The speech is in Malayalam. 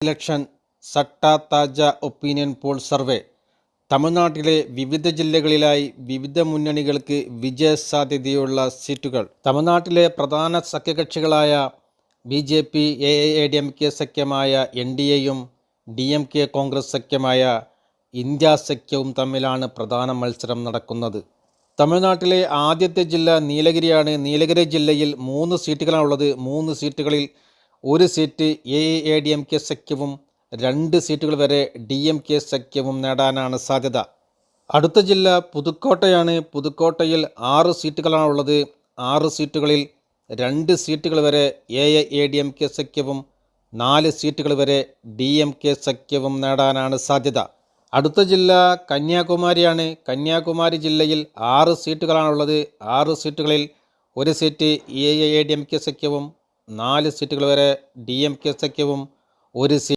ഇലക്ഷൻ സട്ട താജ ഒപ്പീനിയൻ പോൾ സർവേ. തമിഴ്നാട്ടിലെ വിവിധ ജില്ലകളിലായി വിവിധ മുന്നണികൾക്ക് വിജയസാധ്യതയുള്ള സീറ്റുകൾ. തമിഴ്നാട്ടിലെ പ്രധാന സഖ്യകക്ഷികളായ BJP, AIADMK സഖ്യമായ NDAയും DMK കോൺഗ്രസ് സഖ്യമായ ഇന്ത്യ സഖ്യവും തമ്മിലാണ് പ്രധാന മത്സരം നടക്കുന്നത്. തമിഴ്നാട്ടിലെ ആദ്യത്തെ ജില്ല നീലഗിരിയാണ്. നീലഗിരി ജില്ലയിൽ 3 സീറ്റുകളാണുള്ളത്. 3 സീറ്റുകളിൽ 1 സീറ്റ് AIADMK സഖ്യവും 2 സീറ്റുകൾ വരെ DMK സഖ്യവും നേടാനാണ് സാധ്യത. അടുത്ത ജില്ല പുതുക്കോട്ടയാണ്. പുതുക്കോട്ടയിൽ 6 സീറ്റുകളാണുള്ളത്. 6 സീറ്റുകളിൽ 2 സീറ്റുകൾ വരെ AIADMK സഖ്യവും 4 സീറ്റുകൾ വരെ DMK സഖ്യവും നേടാനാണ് സാധ്യത. അടുത്ത ജില്ല കന്യാകുമാരിയാണ്. കന്യാകുമാരി ജില്ലയിൽ 6 സീറ്റുകളാണുള്ളത്. 6 സീറ്റുകളിൽ 1 സീറ്റ് AIADMK സഖ്യവും 4 സീറ്റുകൾ വരെ DMK സഖ്യവും 1 സീറ്റ്